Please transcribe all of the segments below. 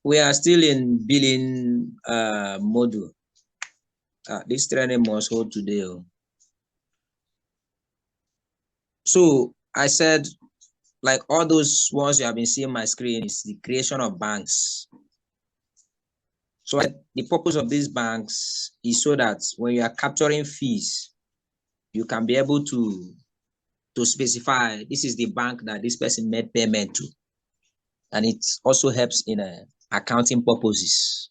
We are still in billing module. This training must hold today. So I said, like all those ones you have been seeing my screen is the creation of banks. So the purpose of these banks is so that when you are capturing fees, you can be able to specify this is the bank that this person made payment to. And it also helps in accounting purposes.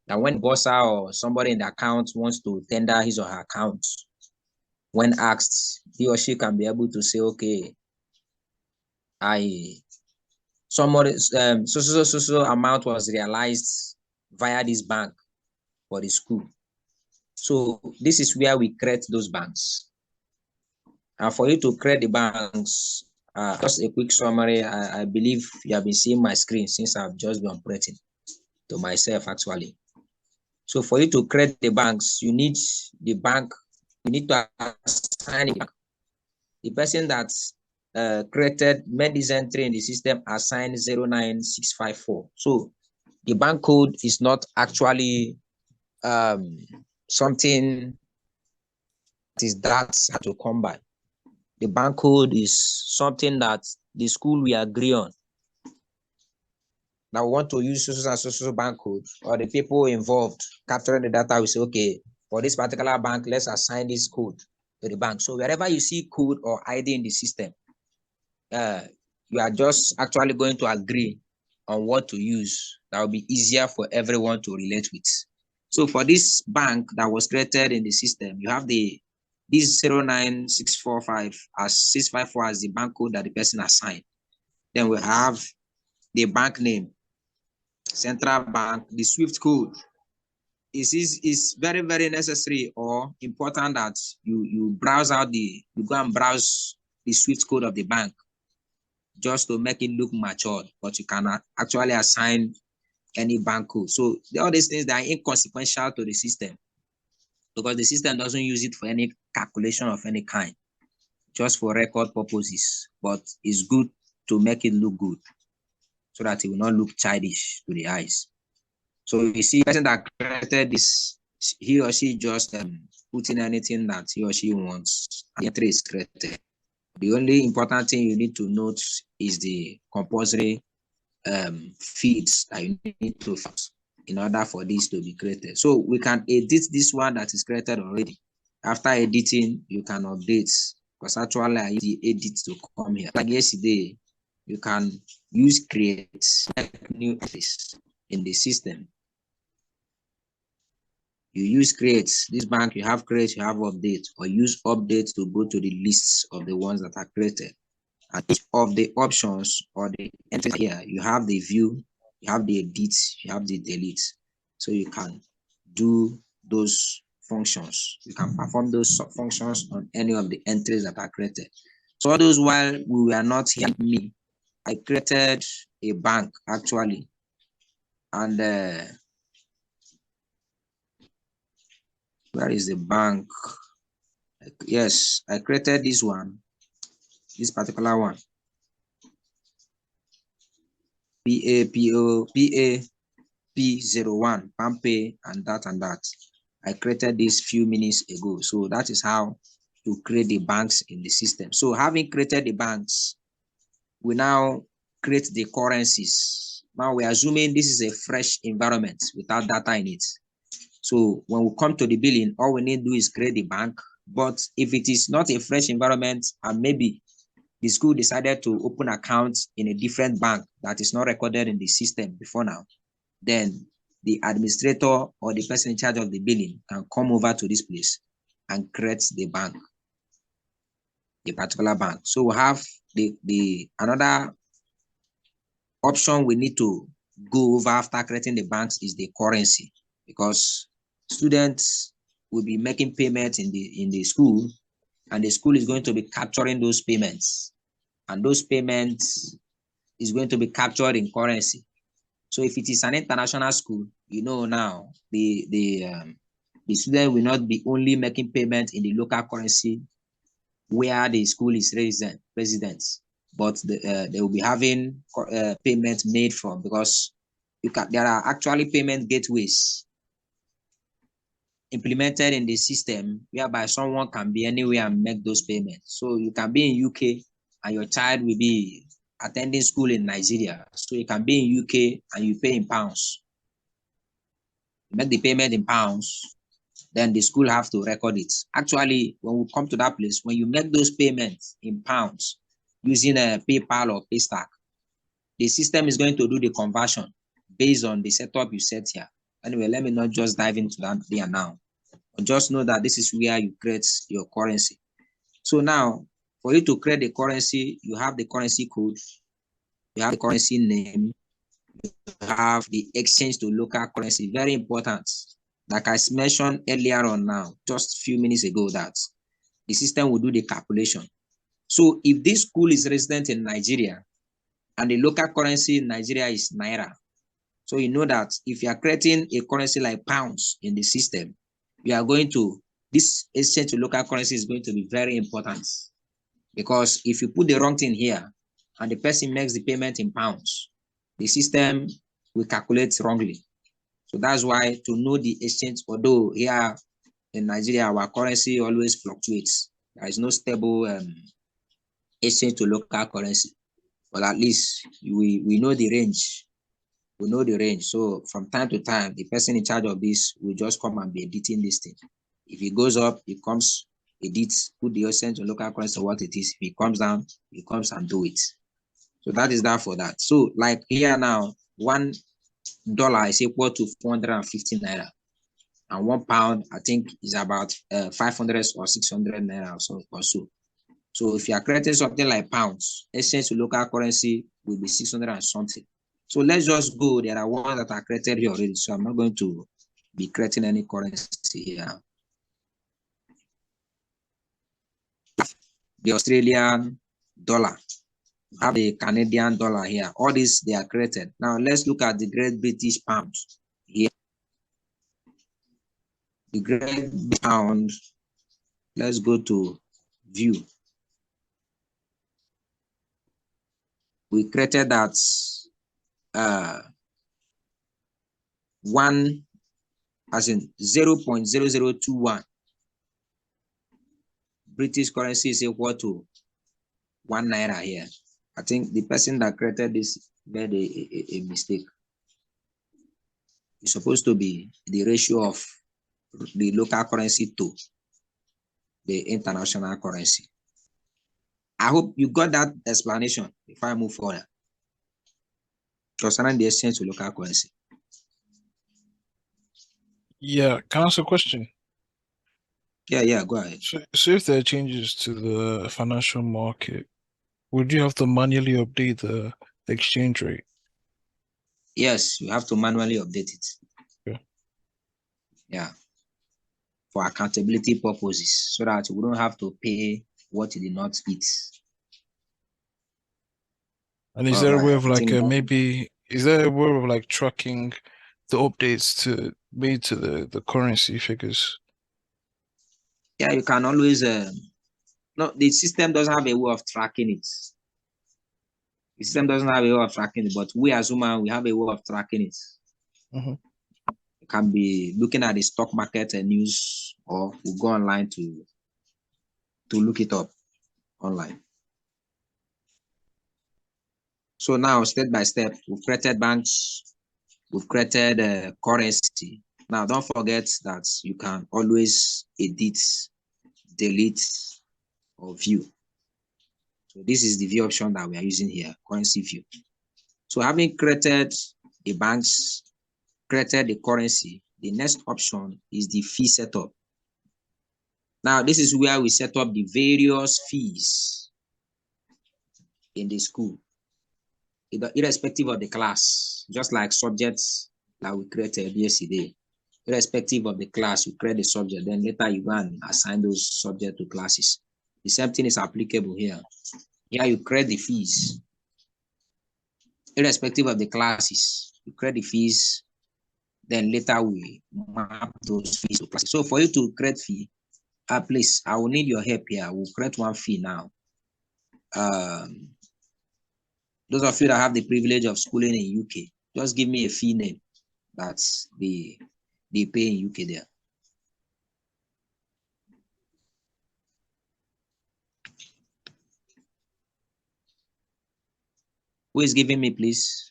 And when bossa or somebody in the account wants to tender his or her account, when asked, he or she can be able to say, okay, so amount was realized via this bank for the school. So this is where we create those banks. And for you to create the banks, just a quick summary. I believe you have been seeing my screen since I've just been operating to myself actually. So for you to create the banks, you need the bank, you need to assign it. The person that made this entry in the system assigned 09654. So the bank code is not actually something that is that hard to come by. The bank code is something that the school will agree on. Now we want to use social bank code, or the people involved capturing the data will say, okay, for this particular bank, let's assign this code to the bank. So wherever you see code or ID in the system, you are just actually going to agree on what to use. That will be easier for everyone to relate with. So for this bank that was created in the system, you have this 09645 as 654 as the bank code that the person assigned. Then we have the bank name, central bank, the SWIFT code. Is very, very necessary or important that you browse out you go and browse the SWIFT code of the bank just to make it look matured, but you cannot actually assign any bank code. So all these things that are inconsequential to the system, because the system doesn't use it for any calculation of any kind, just for record purposes, but it's good to make it look good so that it will not look childish to the eyes. So you see, the person that created this, he or she just put in anything that he or she wants, and the entry is created. The only important thing you need to note is the compulsory feeds that you need to fill in order for this to be created. So we can edit this one that is created already. After editing, you can update, because actually I use the edit to come here. Like yesterday, you can use create new entries in the system. You use create this bank, you have create, you have update, or use update to go to the lists of the ones that are created. And each of the options or the entries here, you have the view, you have the edit, you have the delete. So you can do those functions. You can perform those functions on any of the entries that are created. So all those while we were not here, I created a bank actually. And where is the bank? Yes, I created this one, this particular one. PAP01, PAMPay, and that. I created this few minutes ago. So that is how to create the banks in the system. So having created the banks, we now create the currencies. Now we're assuming this is a fresh environment without data in it. So when we come to the billing, all we need to do is create the bank. But if it is not a fresh environment, and maybe the school decided to open accounts in a different bank that is not recorded in the system before now, then the administrator or the person in charge of the billing can come over to this place and create the bank, the particular bank. So we have another option we need to go over after creating the banks is the currency, because students will be making payments in the school, and the school is going to be capturing those payments, and those payments is going to be captured in currency. So if it is an international school, you know now the student will not be only making payments in the local currency where the school is resident, but they will be having payment made from, because there are actually payment gateways implemented in the system whereby someone can be anywhere and make those payments. So you can be in UK and your child will be attending school in Nigeria. So you can be in UK and you pay in pounds. You make the payment in pounds, then the school have to record it. Actually, when we come to that place, when you make those payments in pounds using a PayPal or Paystack, the system is going to do the conversion based on the setup you set here. Anyway, let me not just dive into that there now. Just know that this is where you create your currency. So now, for you to create the currency, you have the currency code, you have the currency name, you have the exchange to local currency. Very important. Like I mentioned earlier on now, just a few minutes ago, that the system will do the calculation. So if this school is resident in Nigeria and the local currency in Nigeria is Naira, so you know that if you are creating a currency like pounds in the system, you are going to, this exchange to local currency is going to be very important, because if you put the wrong thing here and the person makes the payment in pounds, the system will calculate wrongly. So that's why to know the exchange, although here in Nigeria, our currency always fluctuates. There is no stable exchange to local currency, but at least we know the range. We know the range. So from time to time, the person in charge of this will just come and be editing this thing. If it goes up, it comes, edits, put the exchange to local currency what it is. If it comes down, it comes and do it. So that is that for that. So like here now, $1 is equal to 450 naira. And £1, I think, is about 500 or 600 naira or so. So if you are creating something like pounds, exchange to local currency will be 600 and something. So let's just go. There are ones that are created here already. So I'm not going to be creating any currency here. The Australian dollar, have the Canadian dollar here. All these, they are created. Now let's look at the Great British Pound here. The Great Pound, let's go to view. We created that one as in 0.0021 British currency is equal to 1 naira here. I think the person that created this made a mistake. It's supposed to be the ratio of the local currency to the international currency. I hope you got that explanation before I move forward concerning the exchange to local currency. Yeah, can I ask a question? Yeah, go ahead. So if there are changes to the financial market, would you have to manually update the exchange rate? Yes, you have to manually update it. Okay. Yeah. For accountability purposes, so that we don't have to pay what you did not eat. And is there a way of like maybe is there a way of like tracking the updates made to the currency figures? Yeah, you can always no, the system doesn't have a way of tracking it. The system doesn't have a way of tracking it, but we as humans, we have a way of tracking it. You can be looking at the stock market and news, or we'll go online to look it up online. So now, step by step, we've created banks, we've created currency. Now, don't forget that you can always edit, delete, or view. So this is the view option that we are using here, currency view. So having created the banks, created the currency, the next option is the fee setup. Now, this is where we set up the various fees in the school, irrespective of the class, just like subjects that we created yesterday. Irrespective of the class, you create the subject, then later you go and assign those subjects to classes. The same thing is applicable here. Here you create the fees. Irrespective of the classes, you create the fees, then later we map those fees to classes. So for you to create fee, please, I will need your help here. We'll create one fee now. Those of you that have the privilege of schooling in UK, just give me a fee name that's they pay in UK there. Who is giving me, please?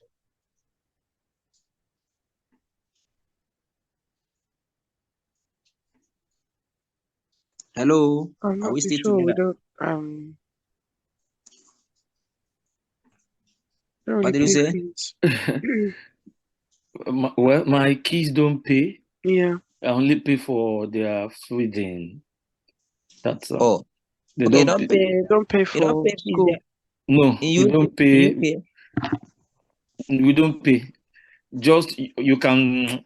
Hello, I'm are we not too still sure. We together? don't What really did you pay say? fees. Well, my kids don't pay. Yeah. I only pay for their feeding. That's all. Oh, They okay, don't pay. They don't pay you don't for pay fees school. there No, in we UK. don't In pay. UK. We don't pay. Just you can,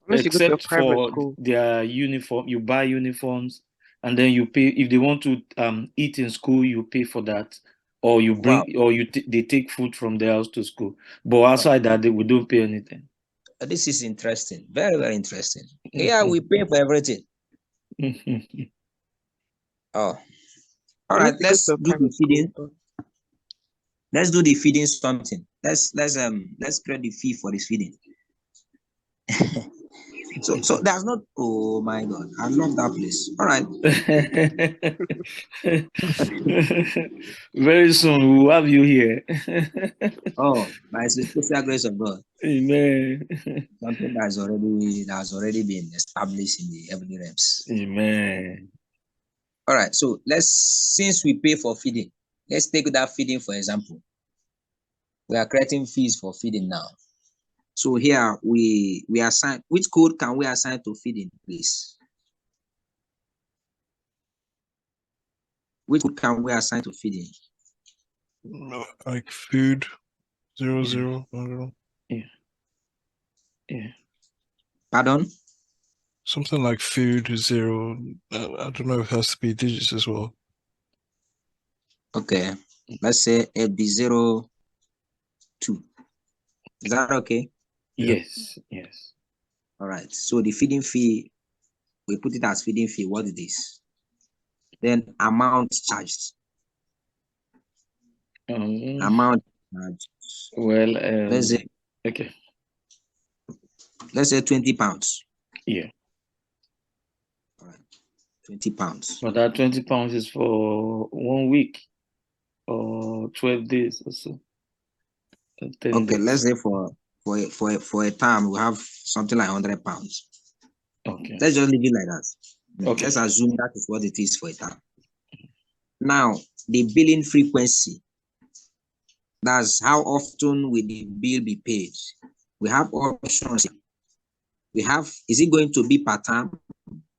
Unless you go to a except private for school. their uniform, you buy uniforms, and then you pay if they want to eat in school. You pay for that, or you bring, Wow. or they take food from their house to school. But outside that, we don't pay anything. This is interesting. Very, very interesting. Yeah, we pay for everything. Oh, all right. Unless you go Let's to a do the private feeding. school. Let's do the feeding something. Let's create the fee for this feeding. so there's not. Oh my God, I love that place. All right. Very soon we will have you here. Oh, by the special grace of God. Amen. Something that's already been established in the heavenly realms. Amen. All right. So since we pay for feeding, let's take that feeding for example. We are creating fees for feeding now. So here we assign, which code can we assign to feeding, please? Which code can we assign to feeding? Like food, 00. Yeah. Yeah. Pardon? Something like food 0. I don't know if it has to be digits as well. Okay. Let's say FB02. Is that okay? Yes. Yes. All right. So the feeding fee, we put it as feeding fee, what it is. Then amount charged. Amount charged. Well, let's say okay. Let's say 20 pounds. Yeah. All right. 20 pounds. But that 20 pounds is for 1 week or 12 days or so. Okay, let's say for a term we have something like 100 pounds. Okay. Let's just leave it like that. Okay. Let's assume that is what it is for a term. Now, the billing frequency, that's how often will the bill be paid. We have options. We have, is it going to be per term?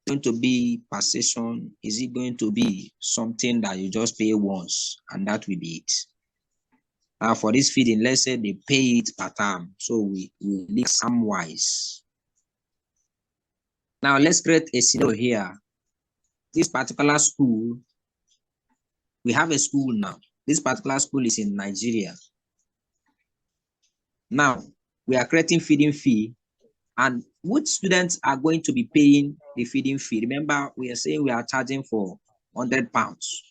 Going to be per session? Is it going to be something that you just pay once and that will be it? Now for this feeding, let's say they pay it per term. So we leave some wise. Now let's create a scenario here. This particular school, we have a school now. This particular school is in Nigeria. Now we are creating feeding fee, and which students are going to be paying the feeding fee? Remember, we are saying we are charging for 100 pounds.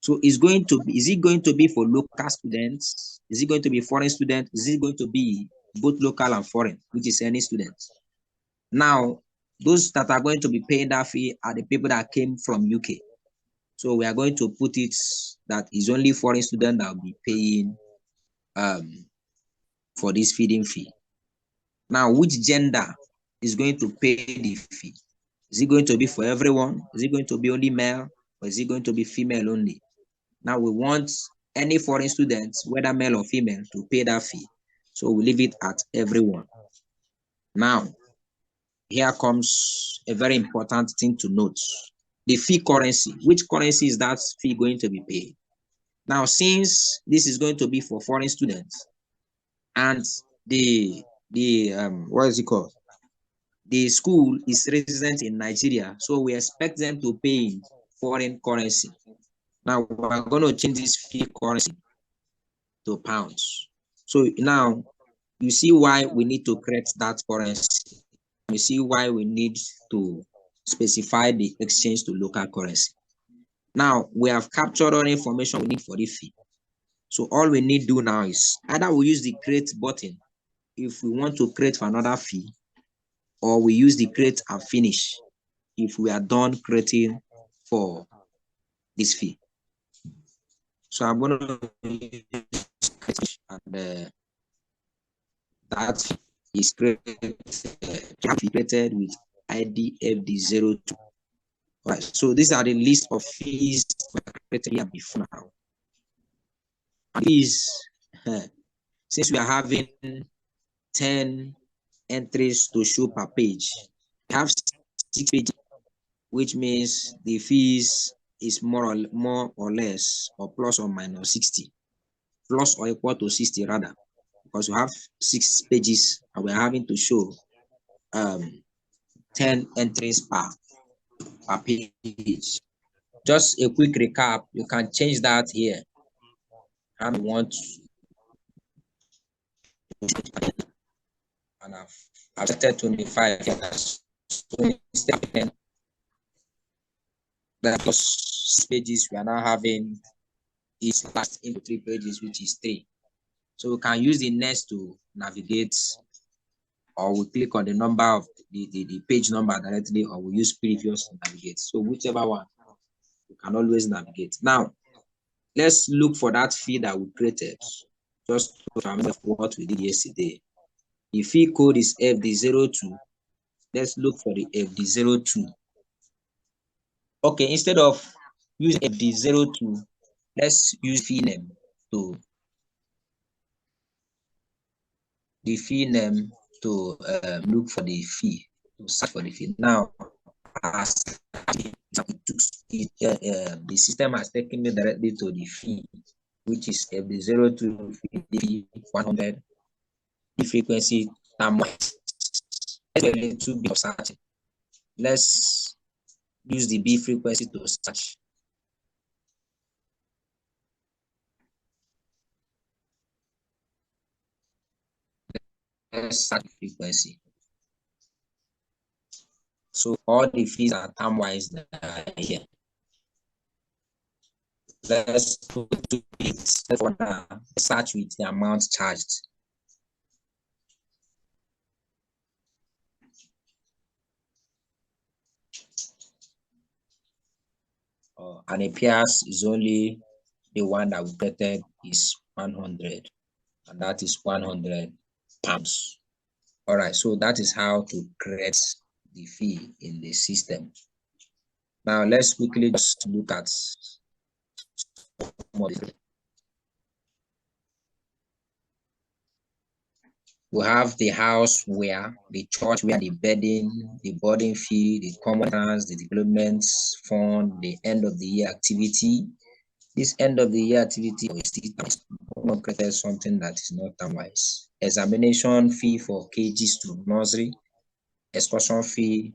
So is it going to be for local students? Is it going to be foreign students? Is it going to be both local and foreign, which is any students? Now, those that are going to be paying that fee are the people that came from UK. So we are going to put it that is only foreign students that will be paying for this feeding fee. Now, which gender is going to pay the fee? Is it going to be for everyone? Is it going to be only male, or is it going to be female only? Now we want any foreign students, whether male or female, to pay that fee. So we leave it at everyone. Now, here comes a very important thing to note. The fee currency. Which currency is that fee going to be paid? Now, since this is going to be for foreign students, and what is it called? The school is resident in Nigeria, so we expect them to pay in foreign currency. Now we're going to change this fee currency to pounds. So now you see why we need to create that currency. You see why we need to specify the exchange to local currency. Now we have captured all the information we need for the fee. So all we need to do now is either we use the create button if we want to create for another fee, or we use the create and finish if we are done creating for this fee. So I'm going to use and that is created with ID FD02. All right, so these are the list of fees created here before now. And these, since we are having 10 entries to show per page, we have 6 pages, which means the fees is more or less, or plus or minus 60, plus or equal to 60 rather, because we have 6 pages and we're having to show 10 entries per page. Just a quick recap, you can change that here. And we want, and I've set 25 years. So instead the pages we are now having is passed into 3 pages, which is 3. So we can use the next to navigate, or we click on the number of the page number directly, or we use previous to navigate. So whichever one, you can always navigate. Now, let's look for that fee that we created, just to remember what we did yesterday. The fee code is FD02. Let's look for the FD02. Okay, instead of using FD02, let's use fee name to the fee name to look for the fee, to search for the fee. Now, as the system has taken me directly to the fee, which is FD02 fee 100, the frequency time. Let's use the B frequency to search. Let's search frequency. So all the fees are time-wise here. Let's do it for now. Search with the amount charged. And appears is only the one that we created is 100, and that is 100 pounds. All right, so that is how to create the fee in the system. Now let's quickly just look at more. We have the house where, the church where, the bedding, the boarding fee, the commons, the development fund, the end of the year activity. This end of the year activity is not created something that is not time-wise. Examination fee for KGs to nursery, excursion fee,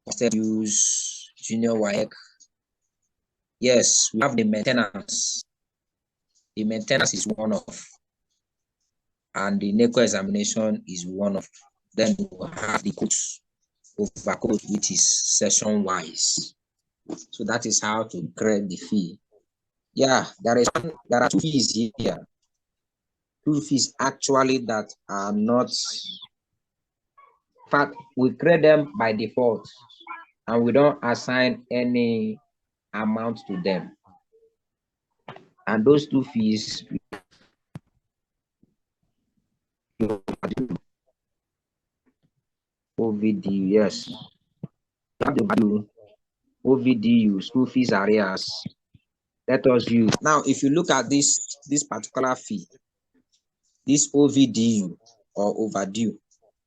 hostel use, junior WAEC. Yes, we have the maintenance. The maintenance is one of, and the NECO examination is one of. Then we have the codes, overcode, which is session-wise. So that is how to create the fee. Yeah, there are 2 fees here. 2 fees actually that are not, in fact, we create them by default and we don't assign any amount to them. And those 2 fees, OVD, yes, have the value, OVDU, school fees arrears. Let us view. Now, if you look at this particular fee, this OVDU or overdue,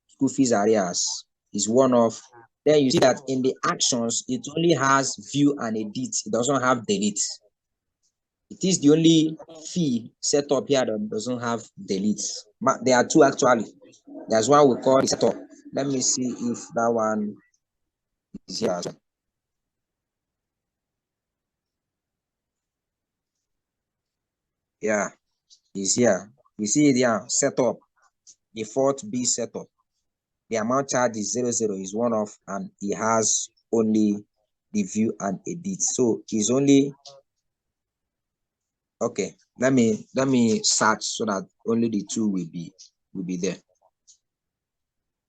school fees arrears, is one of. Then you see that in the actions, it only has view and edit. It doesn't have delete. It is the only fee set up here that doesn't have delete. But there are 2 actually. There's one we call setup. Let me see if that one is here. Yeah, is here. You see it here, setup, default B setup. The amount charged is 00, is one off, and it has only the view and edit. So it's only Okay, let me search so that only the two will be there.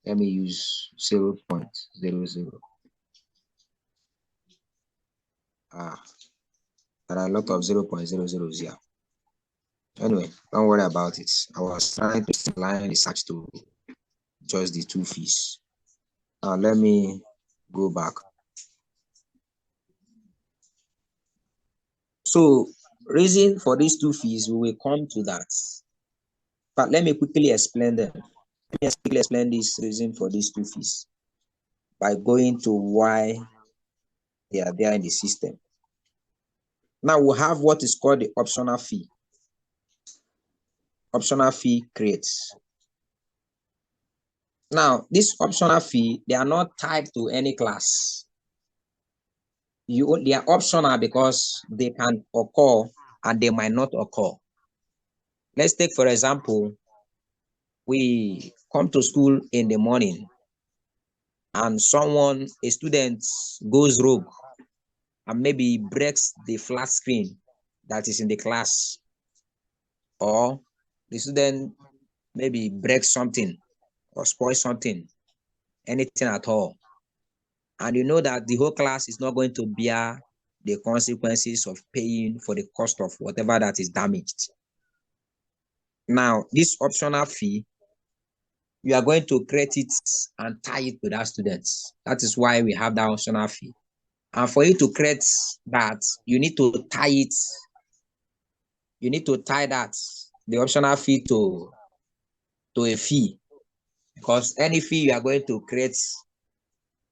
Let me use 0.00. There are a lot of 0.00s here. Anyway, don't worry about it. I was trying to streamline the search to just the two fees. Now let me go back. So reason for these two fees, we will come to that. But let me quickly explain them. Let me quickly explain this reason for these two fees by going to why they are there in the system. Now we have what is called the optional fee. Optional fee creates. Now, this optional fee, they are not tied to any class. They are optional because they can occur and they might not occur. Let's take, for example, we come to school in the morning and a student goes rogue and maybe breaks the flat screen that is in the class, or the student maybe breaks something or spoils something, anything at all. And you know that the whole class is not going to bear the consequences of paying for the cost of whatever that is damaged. Now, this optional fee, you are going to create it and tie it to that student. That is why we have that optional fee. And for you to create that, you need to tie it. You need to tie that, the optional fee to a fee. Because any fee you are going to create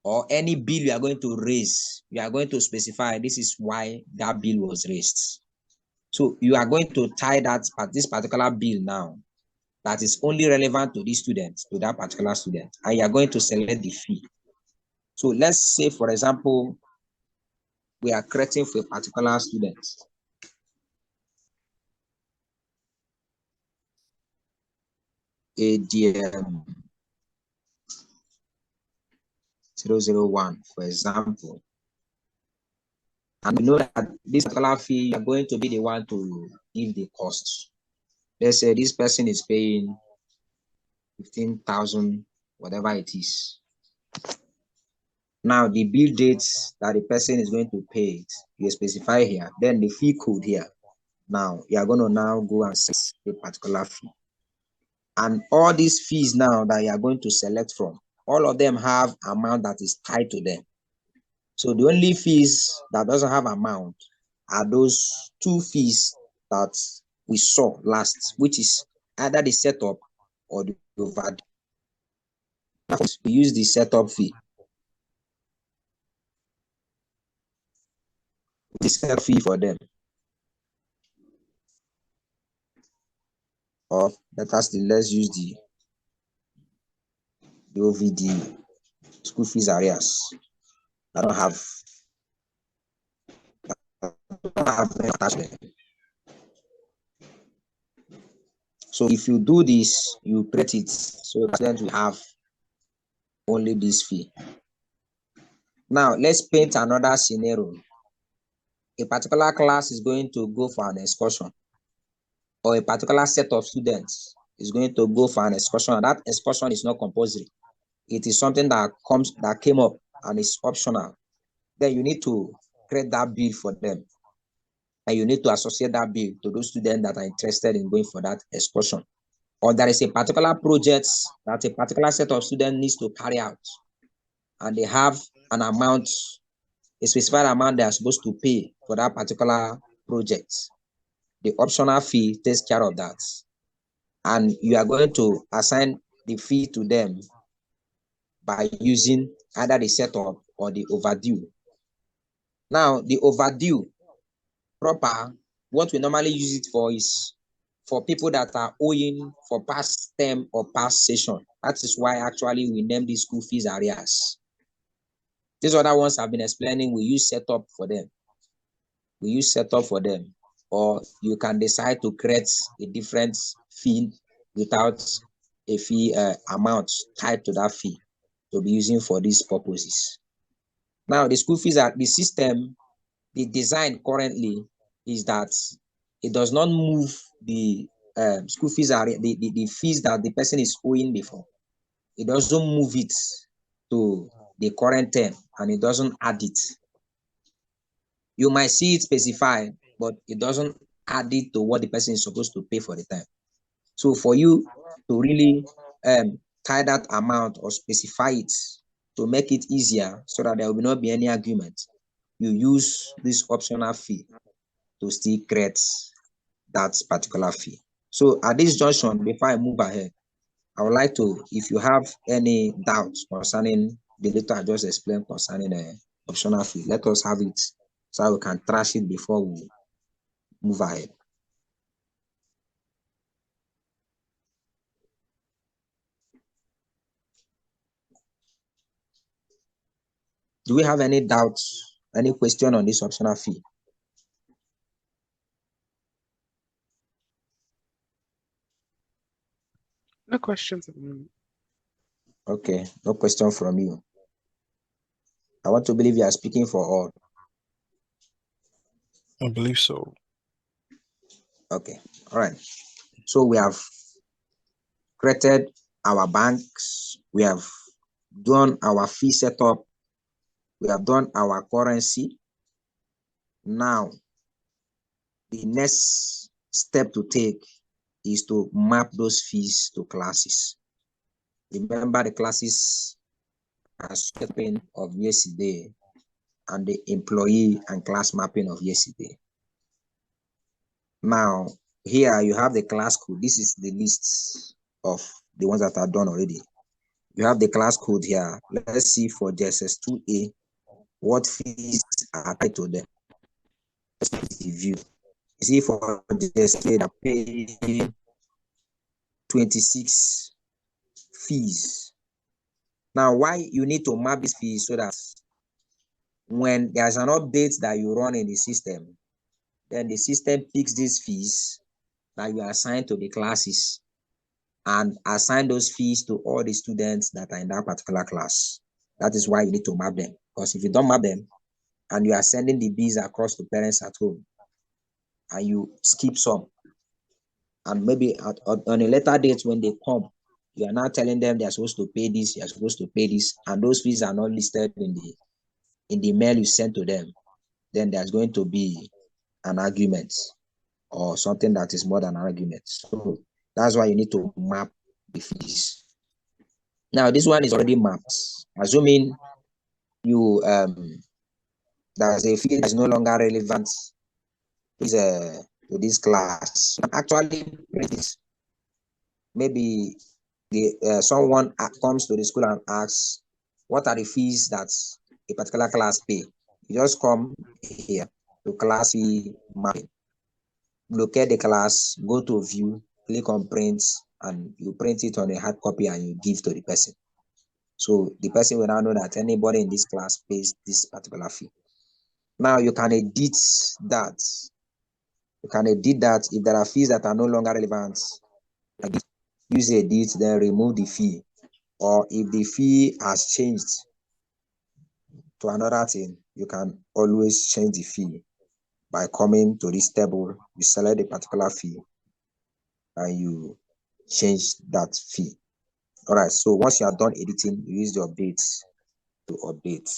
or any bill you are going to raise, you are going to specify this is why that bill was raised. So you are going to tie this particular bill now that is only relevant to this student, to that particular student, and you are going to select the fee. So let's say, for example, we are creating for a particular student. ADM 001, for example. And we know that this particular fee, you are going to be the one to give the cost. Let's say this person is paying 15,000, whatever it is. Now, the bill dates that the person is going to pay it, you specify here, then the fee code here. Now, you are going to now go and set a particular fee. And all these fees now that you are going to select from, all of them have amount that is tied to them. So the only fees that doesn't have amount are those two fees that we saw last, which is either the setup or the overdue. We use the setup fee. The setup fee for them. Or let's use the OVD, school fees arrears. I don't have any attachment. So if you do this, you create it so that we have only this fee. Now let's paint another scenario. A particular class is going to go for an excursion, or a particular set of students is going to go for an excursion, and that excursion is not compulsory. It is something that came up and is optional. Then you need to create that bill for them, and you need to associate that bill to those students that are interested in going for that excursion. Or there is a particular project that a particular set of students needs to carry out, and they have an amount, a specified amount they are supposed to pay for that particular project. The optional fee takes care of that. And you are going to assign the fee to them by using either the setup or the overdue. Now, the overdue proper, what we normally use it for is for people that are owing for past term or past session. That is why actually we name these school fees arrears. These other ones have been explaining, we use setup for them. We use setup for them. Or you can decide to create a different fee without a fee amount tied to that fee to be using for these purposes. Now, the school fees are the system, the design currently is that it does not move the school fees are the fees that the person is owing before. It doesn't move it to the current term, and it doesn't add it. You might see it specified, but it doesn't add it to what the person is supposed to pay for the time. So for you to really tie that amount or specify it to make it easier so that there will not be any argument, you use this optional fee to still create that particular fee. So at this junction, before I move ahead, I would like to, if you have any doubts concerning the data I just explained concerning the optional fee, let us have it so we can trash it before we move ahead. Do we have any doubts, any question on this optional fee? No questions at the moment. Okay, no question from you. I want to believe you are speaking for all. I believe so. Okay, all right. So we have created our banks, we have done our fee setup, we have done our currency. Now, the next step to take is to map those fees to classes. Remember, the classes are mapping of yesterday and the employee and class mapping of yesterday. Now, here you have the class code. This is the list of the ones that are done already. You have the class code here. Let's see for JSS 2A what fees are tied to them. Let's view. You see for JSS 2A that pay 26 fees. Now, why you need to map these fees so that when there's an update that you run in the system, then the system picks these fees that you assign to the classes and assign those fees to all the students that are in that particular class. That is why you need to map them. Because if you don't map them and you are sending the bills across to parents at home and you skip some, and maybe on a later date when they come, you are now telling them they are supposed to pay this, you are supposed to pay this, and those fees are not listed in the mail you sent to them, then there's going to be an argument or something that is more than an argument. So that's why you need to map the fees. Now, this one is already mapped. Assuming you there's a fee that is no longer relevant to this class. Actually, maybe someone comes to the school and asks, what are the fees that a particular class pay? You just come here to class fee mapping. Locate the class, go to view, click on print, and you print it on a hard copy and you give to the person. So the person will now know that anybody in this class pays this particular fee. Now you can edit that. You can edit that if there are fees that are no longer relevant. Use edit, then remove the fee. Or if the fee has changed to another thing, you can always change the fee by coming to this table. You select a particular fee and you change that fee. All right, so once you are done editing, you use the updates to update.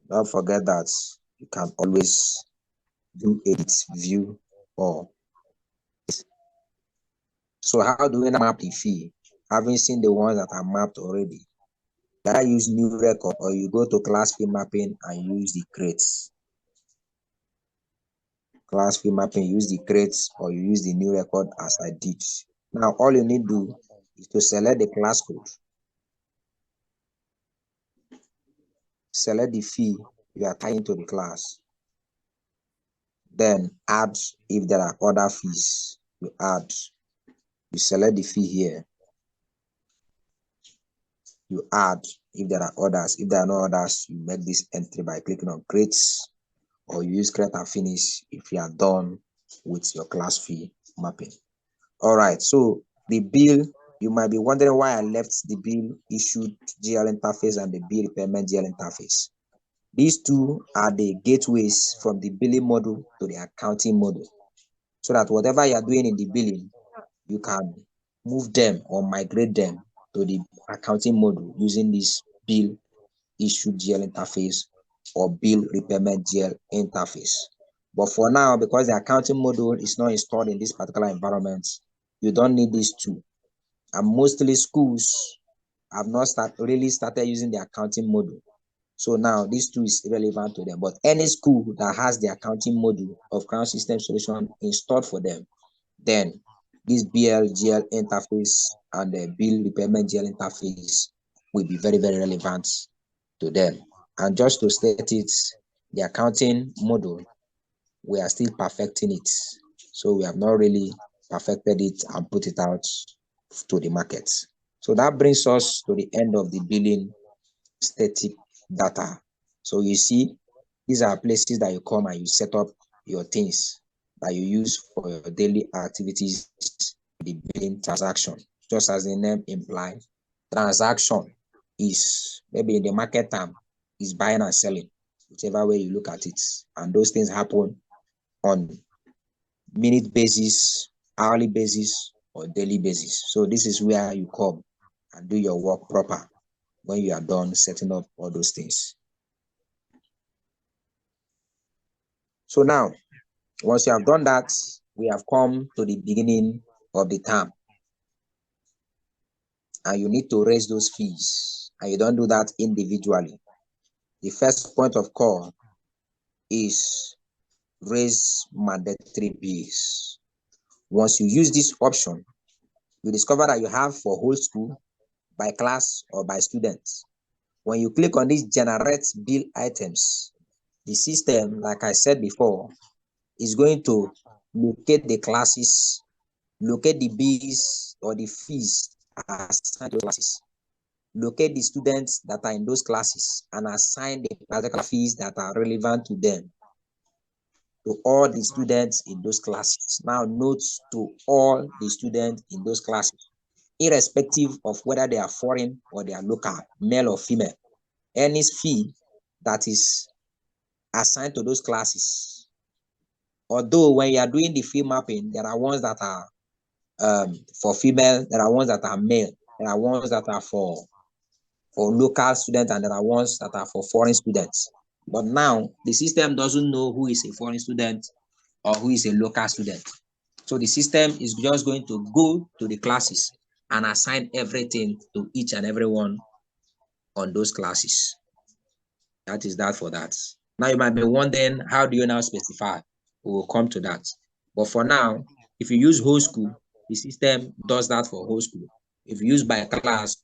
Don't forget that you can always do edit, view, or. So how do we map the fee? Having seen the ones that are mapped already, can I use new record, or you go to class fee mapping and use the crates? Class fee mapping, use the crates, or you use the new record as I did. Now, all you need to do is to select the class code. Select the fee you are tying to the class. Then add if there are other fees. You add. You select the fee here. You add if there are others. If there are no others, you make this entry by clicking on crates, or you use create and finish if you are done with your class fee mapping. All right, so the bill, you might be wondering why I left the bill issued GL interface and the bill repayment GL interface. These two are the gateways from the billing module to the accounting module. so that whatever you are doing in the billing, you can move them or migrate them to the accounting module using this bill issue GL interface or bill repayment GL interface. But for now, because the accounting module is not installed in this particular environment, you don't need these two. And mostly schools have not really started using the accounting module. So now this two is irrelevant to them. But any school that has the accounting module of Crown System Solution installed for them, then this BL-GL interface and the bill repayment GL interface will be very, very relevant to them. And just to state it, the accounting module, we are still perfecting it. So we have not really perfected it and put it out to the market. So that brings us to the end of the billing static data. So you see, these are places that you come and you set up your things that you use for your daily activities, the billing transaction. Just as the name implies, transaction is maybe in the market term is buying and selling, whichever way you look at it. And those things happen on minute basis, hourly basis, or daily basis. So this is where you come and do your work proper when you are done setting up all those things. So now, once you have done that, we have come to the beginning of the term. And you need to raise those fees. And you don't do that individually. The first point of call is raise mandatory bills. Once you use this option, you discover that you have for whole school, by class, or by students. When you click on this generate bill items, the system, like I said before, is going to locate the classes, locate the bills or the fees assigned to classes, locate the students that are in those classes, and assign the particular fees that are relevant to them to all the students in those classes. Now, notes to all the students in those classes, irrespective of whether they are foreign or they are local, male or female. Any fee that is assigned to those classes. Although when you are doing the fee mapping, there are ones that are for female, there are ones that are male, there are ones that are for local students, and there are ones that are for foreign students. But now the system doesn't know who is a foreign student or who is a local student. So the system is just going to go to the classes and assign everything to each and every one on those classes. That is that for that. Now you might be wondering, how do you now specify? We will come to that. But for now, if you use whole school, the system does that for whole school. If you use by class,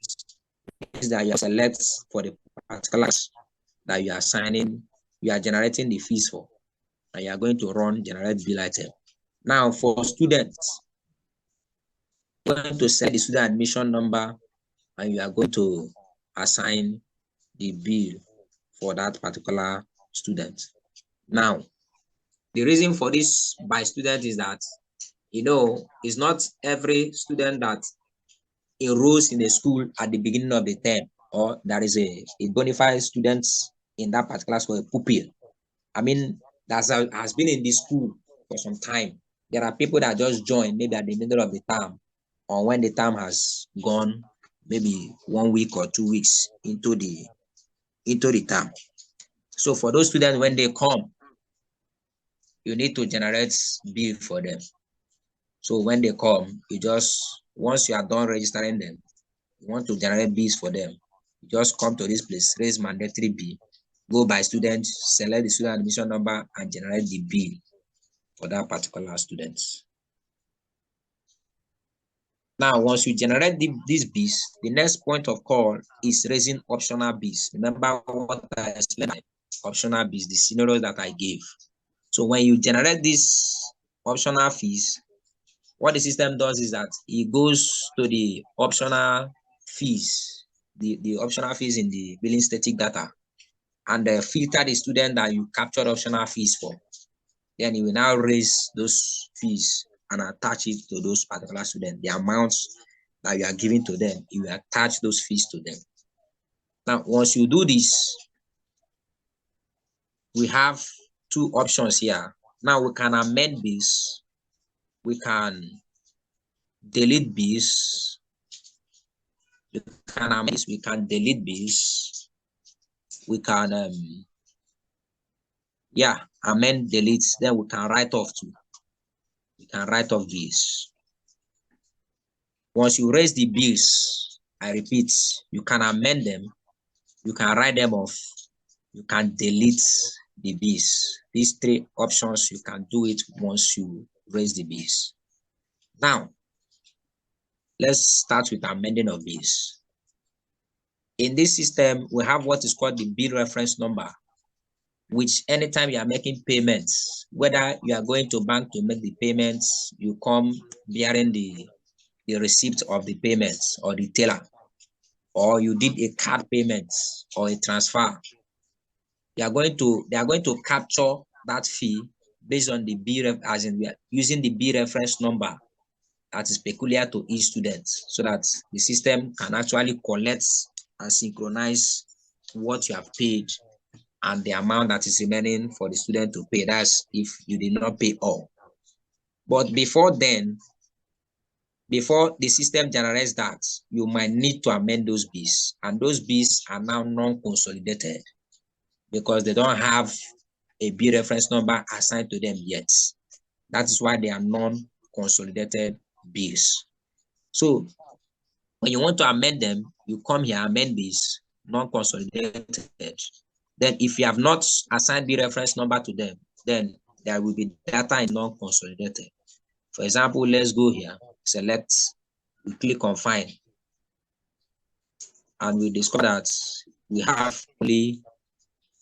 is that you select for the particular class that you are assigning, you are generating the fees for, and you are going to run generate bill item. Now for students, you're going to set the student admission number, and you are going to assign the bill for that particular student. Now, the reason for this by student is that, it's not every student that enrolls in a school at the beginning of the term, or there is a bona fide student in that particular school, a pupil. I mean, that has been in the school for some time. There are people that just join maybe at the middle of the term, or when the term has gone, maybe 1 week or 2 weeks into the term. So for those students, when they come, you need to generate bill for them. So when they come, once you are done registering them, you want to generate bills for them, you just come to this place, raise mandatory bill, go by student, select the student admission number, and generate the bill for that particular student. Now, once you generate these bills, the next point of call is raising optional bills. Remember what I explained, optional bills, the scenarios that I gave. So when you generate these optional fees, what the system does is that it goes to the optional fees, the optional fees in the billing static data, and filter the student that you captured optional fees for. Then you will now raise those fees and attach it to those particular students. The amounts that you are giving to them, you will attach those fees to them. Now, once you do this, we have two options here. Now we can amend this we can delete Bs. We can amend this, we can delete Bs. We can amend, delete, then we can write off too. We can write off Bs. Once you raise the Bs, I repeat, you can amend them, you can write them off, you can delete the Bs. These three options, you can do it once you raise the Bs. Now, let's start with amending of Bs. In this system, we have what is called the bill reference number, which anytime you are making payments, whether you are going to bank to make the payments, you come bearing the receipt of the payments or the teller, or you did a card payment or a transfer, they are going to capture that fee based on the bill, as in we are using the bill reference number that is peculiar to each student, so that the system can actually collect and synchronize what you have paid and the amount that is remaining for the student to pay. That's if you did not pay all. But before then, before the system generates that, you might need to amend those Bs, and those Bs are now non-consolidated because they don't have a bill reference number assigned to them yet. That is why they are non-consolidated Bs. So when you want to amend them, you come here, amend Bs, non-consolidated. Then if you have not assigned bill reference number to them, then there will be data in non-consolidated. For example, let's go here, select, we click on find, and we discover that we have only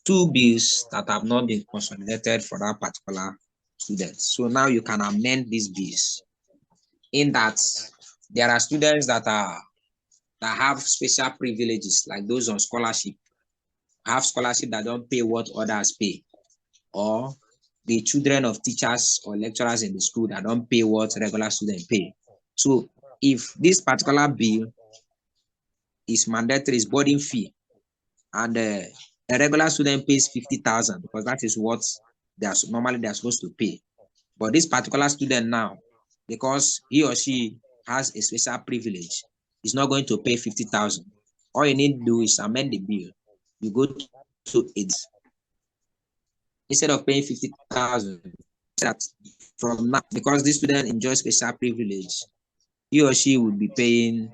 2 Bs that have not been consolidated for that particular student. So now you can amend these Bs in that there are students that have special privileges, like those on scholarship, have scholarship that don't pay what others pay, or the children of teachers or lecturers in the school that don't pay what regular students pay. So if this particular bill is mandatory, is boarding fee, and a regular student pays 50,000 because that is what normally they're supposed to pay. But this particular student now, because he or she has a special privilege, is not going to pay 50,000. All you need to do is amend the bill. You go to it. Instead of paying 50,000, that from now, because this student enjoys special privilege, he or she would be paying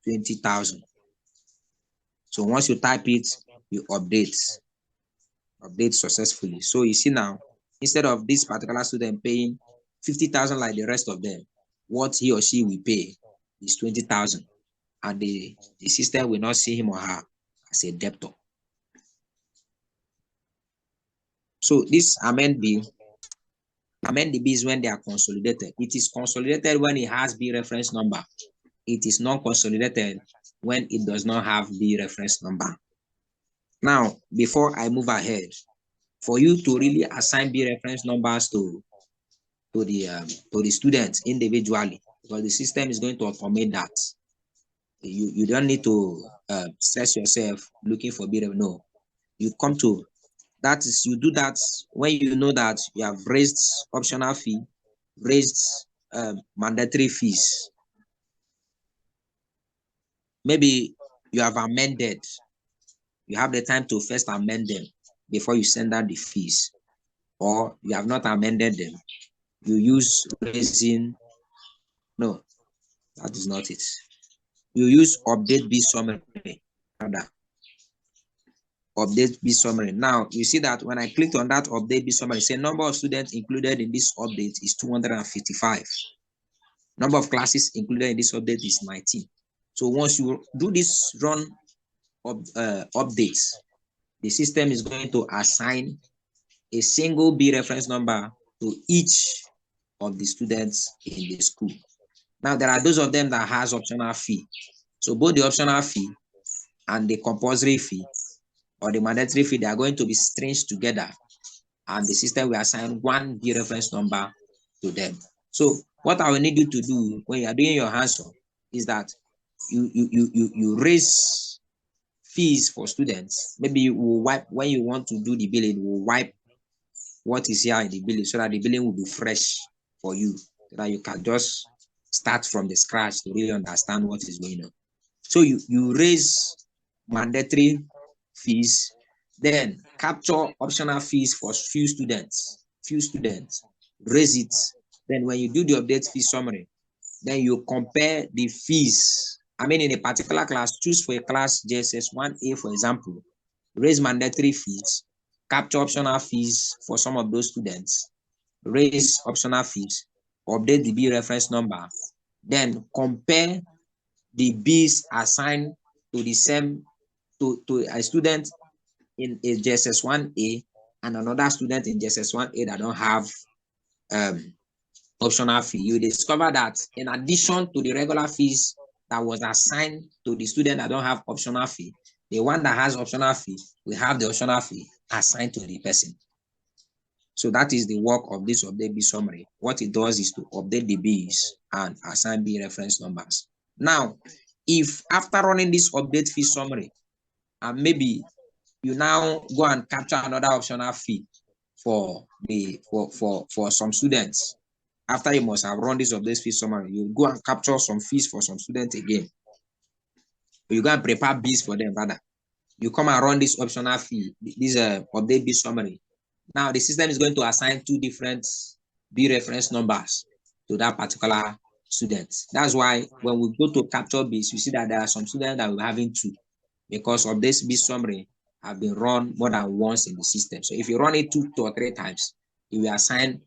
20,000. So once you type it, you update successfully. So you see now, instead of this particular student paying 50,000 like the rest of them, what he or she will pay is 20,000, and the system will not see him or her as a debtor. So this amend the Bs when they are consolidated. It is consolidated when it has B reference number. It is non-consolidated when it does not have B reference number. Now, before I move ahead, for you to really assign B reference numbers to the students individually, because the system is going to automate that. You don't need to stress yourself looking for B reference. No, you come to that is, you do that when you know that you have raised optional fee, raised mandatory fees. Maybe you have amended, you have the time to first amend them before you send out the fees, or you have not amended them. You use raising, no, that is not it. You use update B summary, rather. Update B summary. Now you see that when I clicked on that update B summary, say number of students included in this update is 255. Number of classes included in this update is 19. So once you do this run of updates, the system is going to assign a single B reference number to each of the students in the school. Now there are those of them that has optional fee. So both the optional fee and the compulsory fee or the mandatory fee, they are going to be stringed together, and the system will assign one B reference number to them. So what I will need you to do when you are doing your hands-on is that you raise fees for students. Maybe you will wipe, when you want to do the billing, you will wipe what is here in the billing so that the billing will be fresh for you so that you can just start from the scratch to really understand what is going on. So you raise mandatory fees, then capture optional fees for few students, raise it. Then when you do the update fee summary, then you compare the fees. I mean, in a particular class, choose for a class JSS 1A, for example, raise mandatory fees, capture optional fees for some of those students, raise optional fees, update the B reference number, then compare the B's assigned to the same to a student in a JSS 1A and another student in JSS 1A that don't have optional fee. You discover that in addition to the regular fees that was assigned to the student that don't have optional fee, the one that has optional fee will have the optional fee assigned to the person. So that is the work of this update B summary. What it does is to update the B's and assign B reference numbers. Now, if after running this update fee summary, and maybe you now go and capture another optional fee for some students, after you must have run this update fee summary, you go and capture some fees for some students again. You go and prepare B's for them, rather. You come and run this optional fee, this update B summary. Now the system is going to assign two different B reference numbers to that particular student. That's why when we go to capture B's, you see that there are some students that we're having two, because of this B summary have been run more than once in the system. So if you run it 2 or 3 times, you will assign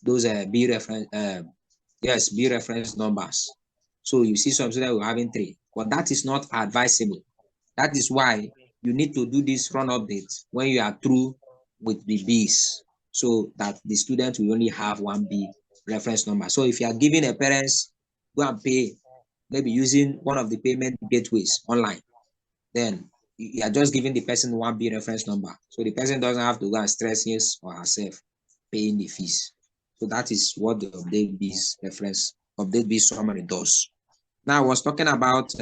those B reference numbers. So you see some students we're having 3, but that is not advisable. That is why you need to do this run update when you are through with the B's, so that the student will only have 1 B reference number. So if you are giving a parents go and pay, maybe using one of the payment gateways online, then you are just giving the person 1 B reference number. So the person doesn't have to go and stress his or herself paying the fees. So that is what the update B summary does. Now I was talking about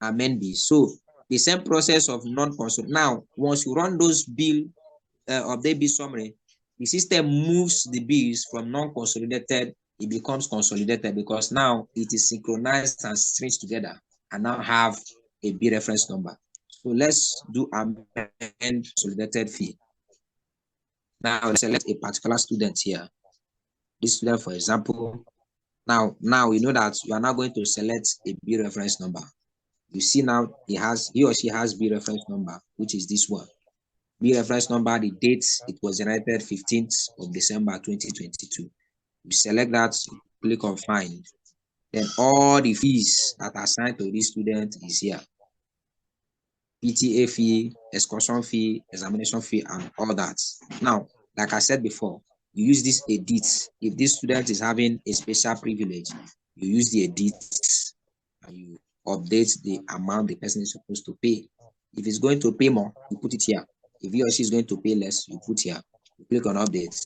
amend B. So the same process of non-consolidated. Now, once you run those update B summary, the system moves the B's from non-consolidated, it becomes consolidated, because now it is synchronized and strings together and now have a B reference number. So let's do amend consolidated fee. Now let's select a particular student here. This student, for example, now you know that you are now going to select a B reference number. You see now he or she has B reference number, which is this one. B reference number, the date it was generated 15th of December 2022. You select that, click on find. Then all the fees that are assigned to this student is here. PTA fee, excursion fee, examination fee, and all that. Now, like I said before, you use this edit. If this student is having a special privilege, you use the edit and you update the amount the person is supposed to pay. If he's going to pay more, you put it here. If he or she is going to pay less, you put here. You click on update,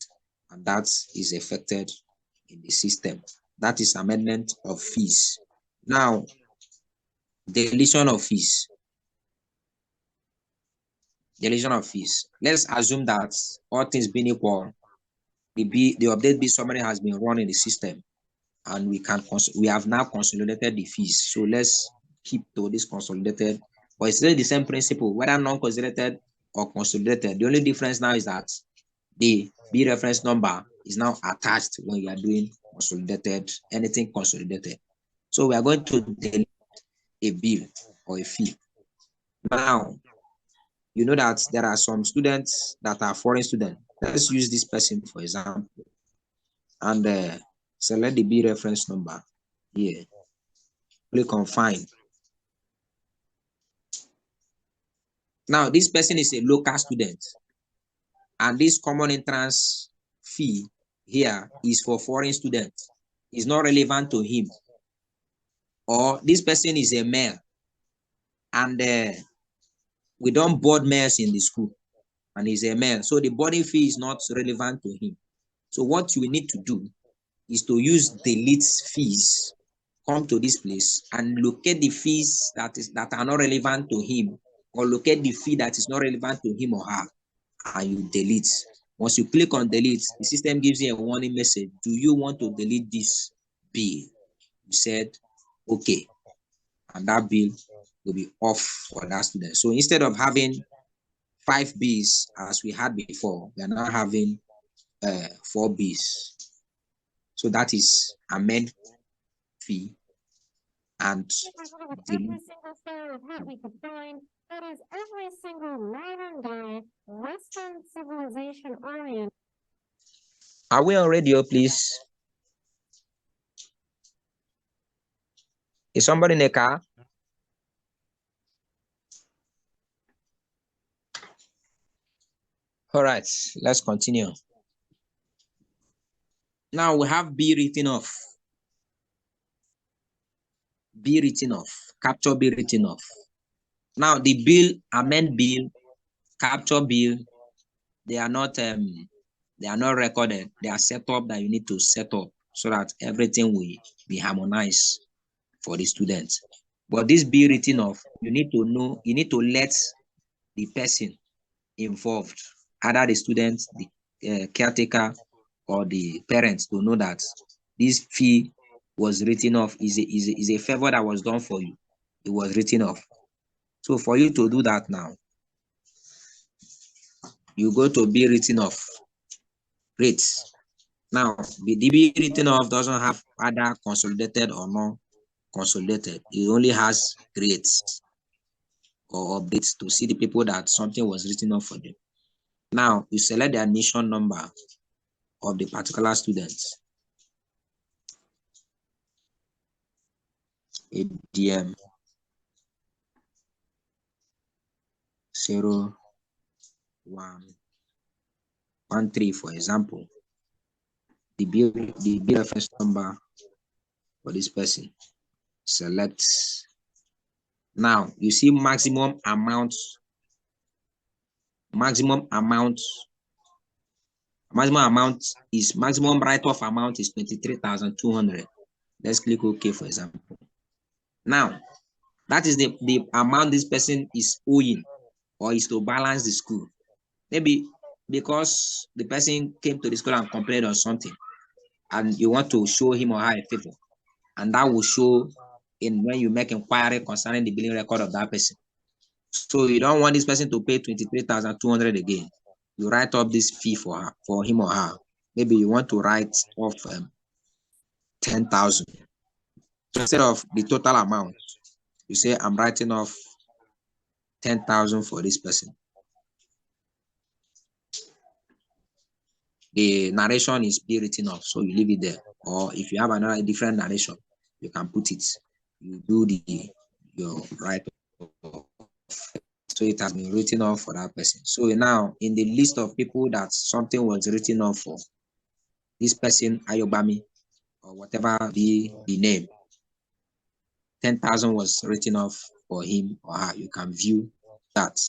and that is affected in the system. That is amendment of fees. Now, deletion of fees. Deletion of fees. Let's assume that all things being equal, the update B summary has been run in the system, and we have now consolidated the fees. So let's keep to this consolidated, but it's still the same principle, whether non-consolidated or consolidated. The only difference now is that the B reference number is now attached when you are doing consolidated, anything consolidated. So we are going to delete a bill or a fee. Now, you know that there are some students that are foreign students. Let's use this person, for example, and select the B reference number here. Click on find. Now, this person is a local student, and this common entrance fee here is for foreign students. It's not relevant to him. Or this person is a male, and we don't board males in the school, and he's a male. So the boarding fee is not relevant to him. So what you need to do is to use delete fees, come to this place and locate the fees that are not relevant to him, or locate the fee that is not relevant to him or her, and you delete. Once you click on delete, the system gives you a warning message. Do you want to delete this bill? You said, okay. And that bill will be off for that student. So instead of having 5 Bs as we had before, we are now having 4 Bs. So that is amend fee and delete. That is every single modern day Western civilization oriented. Are we on radio, please? Is somebody in a car? All right, let's continue. Now we have B written off. B written off. Capture B written off. Now the bill, amend bill, capture bill, they are not recorded. They are set up that you need to set up so that everything will be harmonized for the students. But this be written off, you need to know, you need to let the person involved, either the students, the caretaker, or the parents, to know that this fee was written off, is a favor that was done for you. It was written off. So for you to do that now, you go to be written off rates. Now, the DB written off doesn't have either consolidated or non-consolidated. It only has rates or updates to see the people that something was written off for them. Now, you select the admission number of the particular students. ADM 0113, for example. The BFS number for this person. Select. Now you see maximum amount is maximum write-off amount is 23,200. Let's click OK, for example. Now that is the amount this person is owing or is to balance the school. Maybe because the person came to the school and complained on something, and you want to show him or her a favor, and that will show in when you make inquiry concerning the billing record of that person. So you don't want this person to pay 23,200 again. You write up this fee for him or her. Maybe you want to write off 10,000. So instead of the total amount, you say I'm writing off 10,000 for this person. The narration is be written off, so you leave it there. Or if you have another different narration, you can put it. You do your write off. So it has been written off for that person. So now in the list of people that something was written off for, this person Ayobami or whatever the name, 10,000 was written off for him or her. You can view that.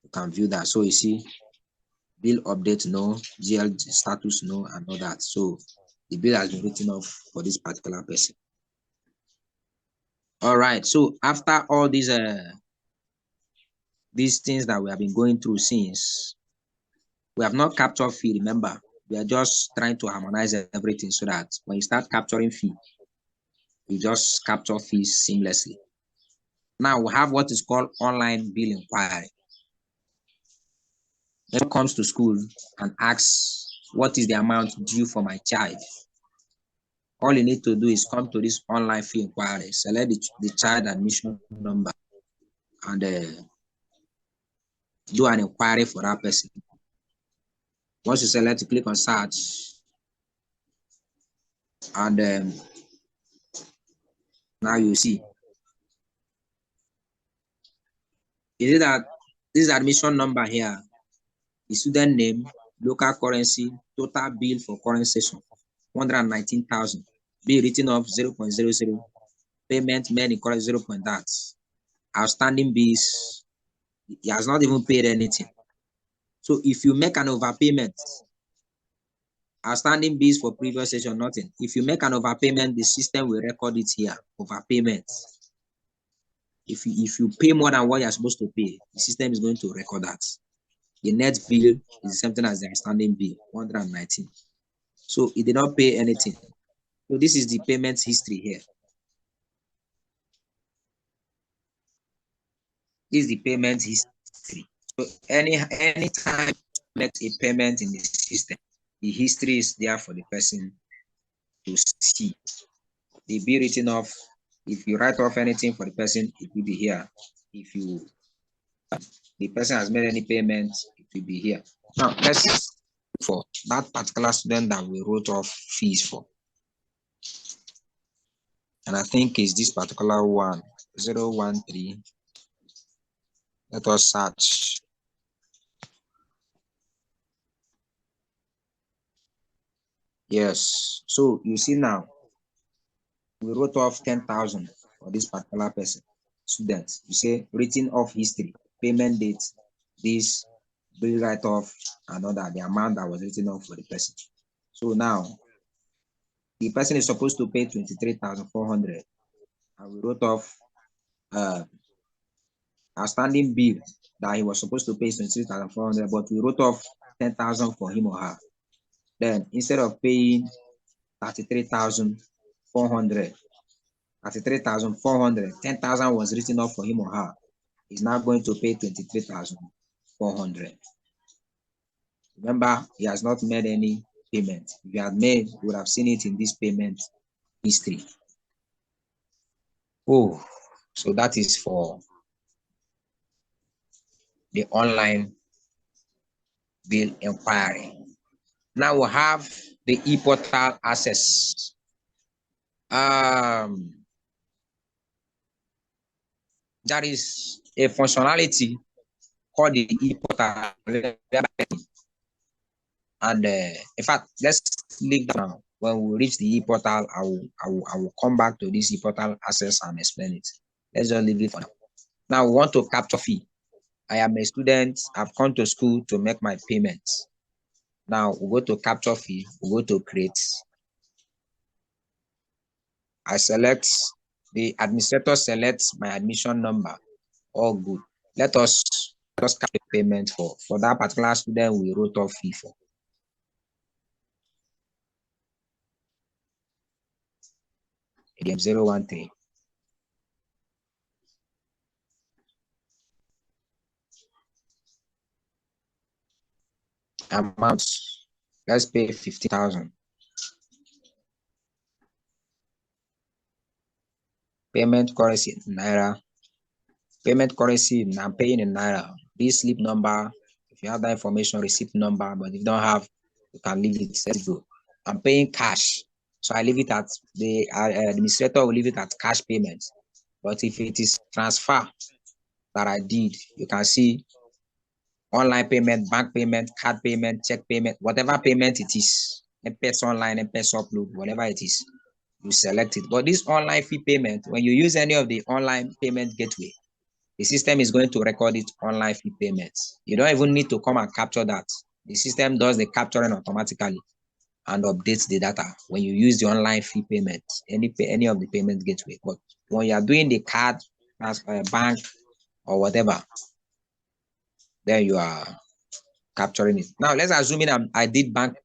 You can view that. So you see, bill update no, GL status no, and all that. So the bill has been written off for this particular person. All right. So after all these things that we have been going through since, we have not captured fee. Remember, we are just trying to harmonize everything so that when you start capturing fee, you just capture fees seamlessly. Now we have what is called online bill inquiry. When it comes to school and asks, what is the amount due for my child? All you need to do is come to this online fee inquiry, select the child admission number, and do an inquiry for that person. Once you select, click on search, and now you see. Is it that this admission number here, the student name, local currency, total bill for current session, 119,000, bill written off 0.00, payment made in current 0. that, outstanding bills, he has not even paid anything. So if you make an overpayment, outstanding bills for previous session, nothing. If you make an overpayment, the system will record it here, overpayment. If you pay more than what you're supposed to pay, the system is going to record that. The net bill is the same thing as the outstanding bill, 119. So he did not pay anything. So this is the payment history here. This is the payment history. So anytime you make a payment in the system, the history is there for the person to see. The bill written off, if you write off anything for the person, it will be here. If the person has made any payment, it will be here. Now let's look for that particular student that we wrote off fees for. And I think it's this particular one, 013. Let us search. Yes. So you see now, we wrote off 10,000 for this particular person, student. You say written off history, payment date, this, bill write-off, and all that, the amount that was written off for the person. So now, the person is supposed to pay 23,400, and we wrote off outstanding bill that he was supposed to pay 23,400, but we wrote off 10,000 for him or her. Then instead of paying 33,400, 10,000 was written off for him or her. He's now going to pay 23,400. Remember, he has not made any payment. If he had made, we would have seen it in this payment history. Oh, so that is for the online bill inquiry. Now we have the e-portal access. That is a functionality called the e-portal. And in fact, let's leave that now. When we reach the e-portal, I will come back to this e-portal access and explain it. Let's just leave it for now. Now we want to capture fee. I am a student. I've come to school to make my payments. Now we go to capture fee. We go to create. I select, the administrator selects my admission number. All good. Let us capture payment for that particular student we wrote off fee for. ADM 013. Amount, let's pay 50,000. Payment currency in Naira. Payment currency, I'm paying in Naira. This slip number, if you have that information, receipt number, but if you don't have, you can leave it. Let's go. I'm paying cash. So I leave it at the administrator will leave it at cash payment. But if it is transfer that I did, you can see online payment, bank payment, card payment, check payment, whatever payment it is, M-Pesa online, M-Pesa upload, whatever it is, you select it. But this online fee payment, when you use any of the online payment gateway, the system is going to record it online fee payments. You don't even need to come and capture that. The system does the capturing automatically and updates the data when you use the online fee payment, any of the payment gateway. But when you are doing the card, bank, or whatever, then you are capturing it. Now let's assume I did bank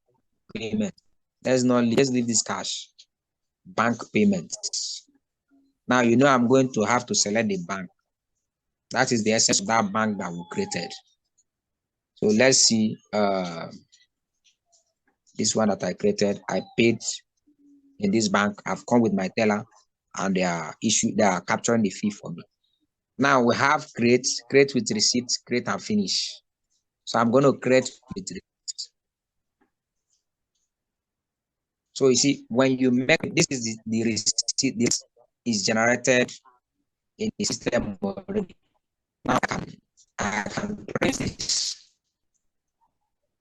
payment. Let's leave this cash. Bank payments. Now you know I'm going to have to select the bank. That is the essence of that bank that we created. So let's see this one that I created. I paid in this bank. I've come with my teller and they are capturing the fee for me. Now we have create with receipt, create and finish. So I'm going to create with receipt. So you see, when you make this is the receipt, this is generated in the system already. Now I can print this.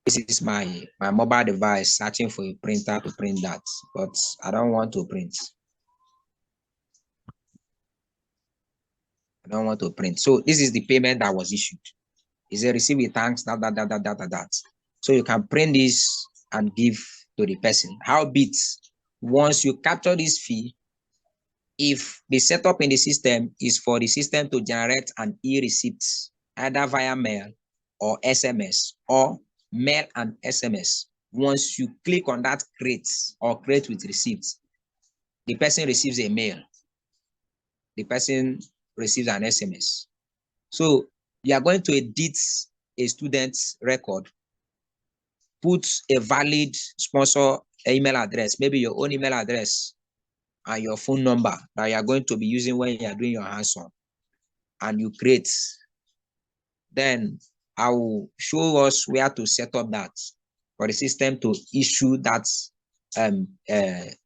This is my mobile device searching for a printer to print that, but I don't want to print. I don't want to print. So this is the payment that was issued. Is a receipt with thanks, that. So you can print this and give to the person. Howbeit, once you capture this fee, if the setup in the system is for the system to generate an e-receipt, either via mail or SMS or mail and SMS. Once you click on that create or create with receipts, the person receives a mail. The person receives an SMS. So you are going to edit a student's record, put a valid sponsor email address, maybe your own email address and your phone number that you are going to be using when you are doing your hands-on, and you create. Then I will show us where to set up that for the system to issue that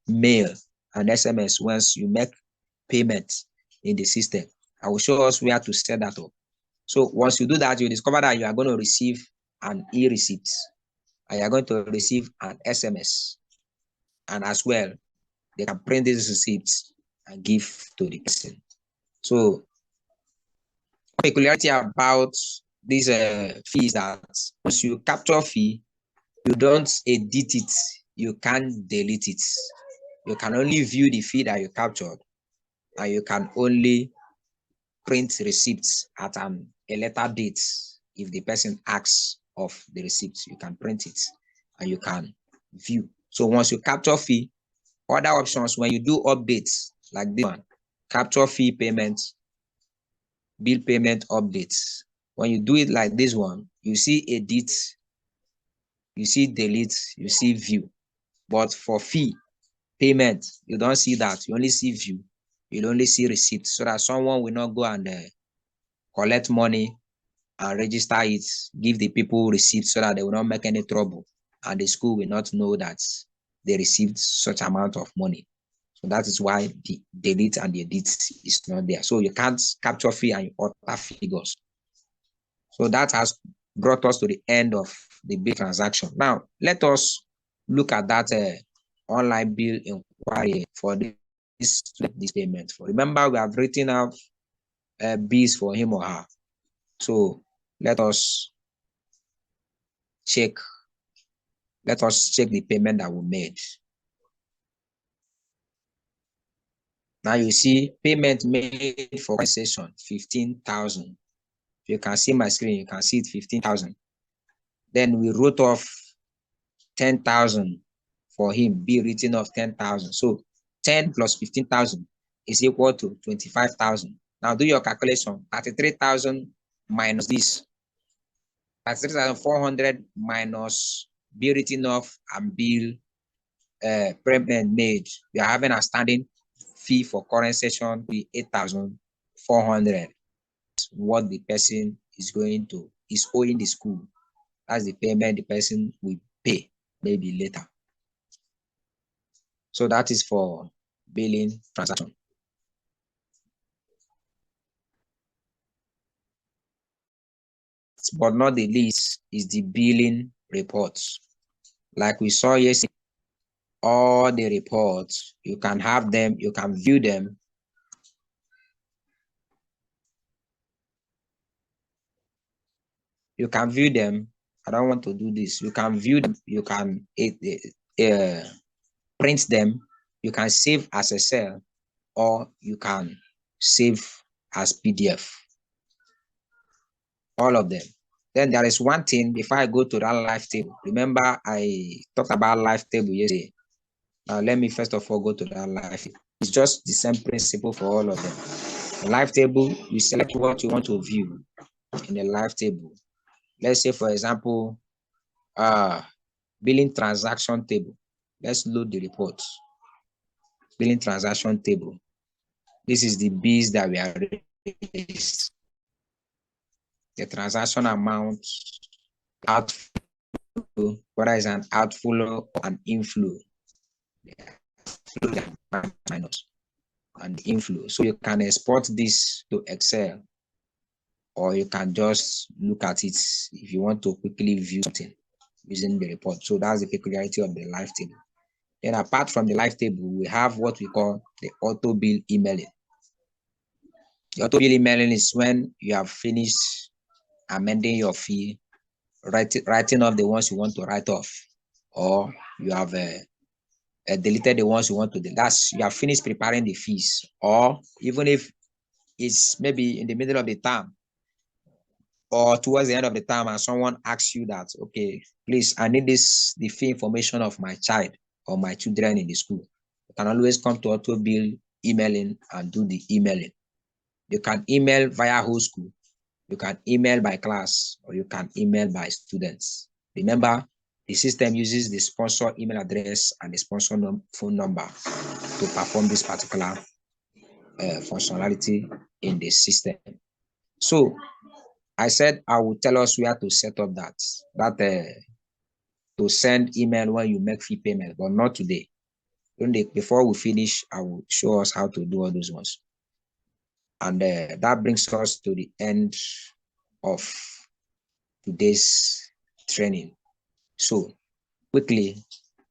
mail and SMS once you make payment in the system. I will show us where to set that up. So once you do that, you discover that you are going to receive an e-receipt and you are going to receive an SMS. And as well, they can print these receipts and give to the person. So peculiarity about these fees that once you capture fee, you don't edit it, you can't delete it. You can only view the fee that you captured, and you can only print receipts at a later date. If the person asks of the receipts, you can print it and you can view. So once you capture fee, other options when you do updates like this one, capture fee payment, bill payment updates. When you do it like this one, you see edit, you see delete, you see view. But for fee payment, you don't see that. You only see view. You only see receipt, so that someone will not go and collect money and register it, give the people receipts so that they will not make any trouble, and the school will not know that they received such amount of money. So that is why the delete and the edit is not there. So you can't capture fee and you alter figures. So that has brought us to the end of the bill transaction. Now, let us look at that online bill inquiry for this payment. Remember, we have written out bills for him or her. So let us check the payment that we made. Now you see payment made for session 15,000. You can see my screen, you can see it 15,000. Then we wrote off 10,000 for him, be written off 10,000. So 10 plus 15,000 is equal to 25,000. Now do your calculation. 33,000 minus this. 33,400 minus bill written off and bill payment made. We are having a standing fee for current session be 8,400. What the person is owing the school. That's the payment the person will pay maybe later. So that is for billing transaction. But not the least is the billing reports. Like we saw yesterday, all the reports, you can have them, you can view them. You can view them. I don't want to do this. You can view them. You can print them. You can save as Excel, or you can save as PDF. All of them. Then there is one thing before I go to that live table. Remember, I talked about live table yesterday. Now, let me first of all go to that live table. It's just the same principle for all of them. The live table, you select what you want to view in the live table. Let's say, for example, billing transaction table. Let's load the report. Billing transaction table. This is the bills that we are raised. The transaction amount, outflow, whether it's an outflow or an inflow. Minus and inflow. So you can export this to Excel, or you can just look at it if you want to quickly view something using the report. So that's the peculiarity of the live table. Then apart from the live table, we have what we call the auto bill emailing. The auto bill emailing is when you have finished amending your fee, writing off the ones you want to write off, or you have deleted the ones you want to delete. That's you have finished preparing the fees, or even if it's maybe in the middle of the term, or towards the end of the term, and someone asks you that, okay, please, I need the fee information of my child or my children in the school. You can always come to Auto Bill emailing and do the emailing. You can email via whole school. You can email by class, or you can email by students. Remember, the system uses the sponsor email address and the sponsor phone number to perform this particular functionality in the system. So I said I will tell us where to set up that to send email when you make fee payment, but not today. Before we finish, I will show us how to do all those ones. And that brings us to the end of today's training. So quickly,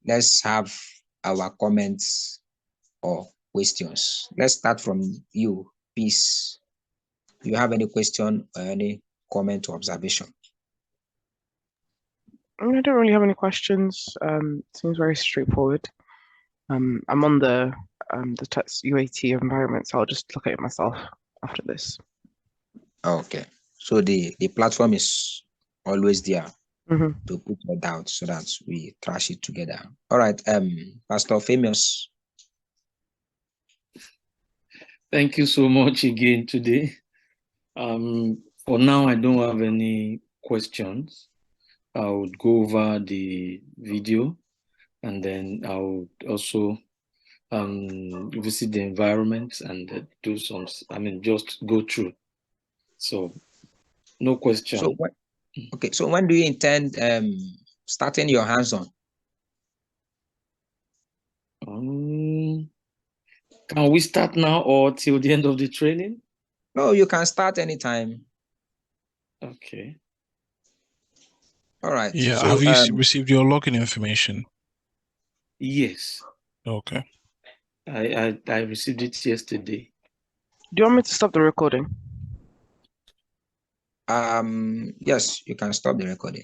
let's have our comments or questions. Let's start from you, Peace. Do you have any question or any comment or observation? I don't really have any questions. Seems very straightforward. I'm on the text UAT environment, so I'll just look at it myself after this. Okay. So the platform is always there Mm-hmm. to put your doubt so that we trash it together. All right. Pastor Famous. Thank you so much again today. For now, I don't have any questions. I would go over the video, and then I would also visit the environment and do some, just go through. So no question. So okay, so when do you intend starting your hands-on? Can we start now or till the end of the training? No, you can start anytime. Okay. All right. Yeah, So, have you received your login information? Yes. Okay. I received it yesterday. Do you want me to stop the recording? yes, you can stop the recording.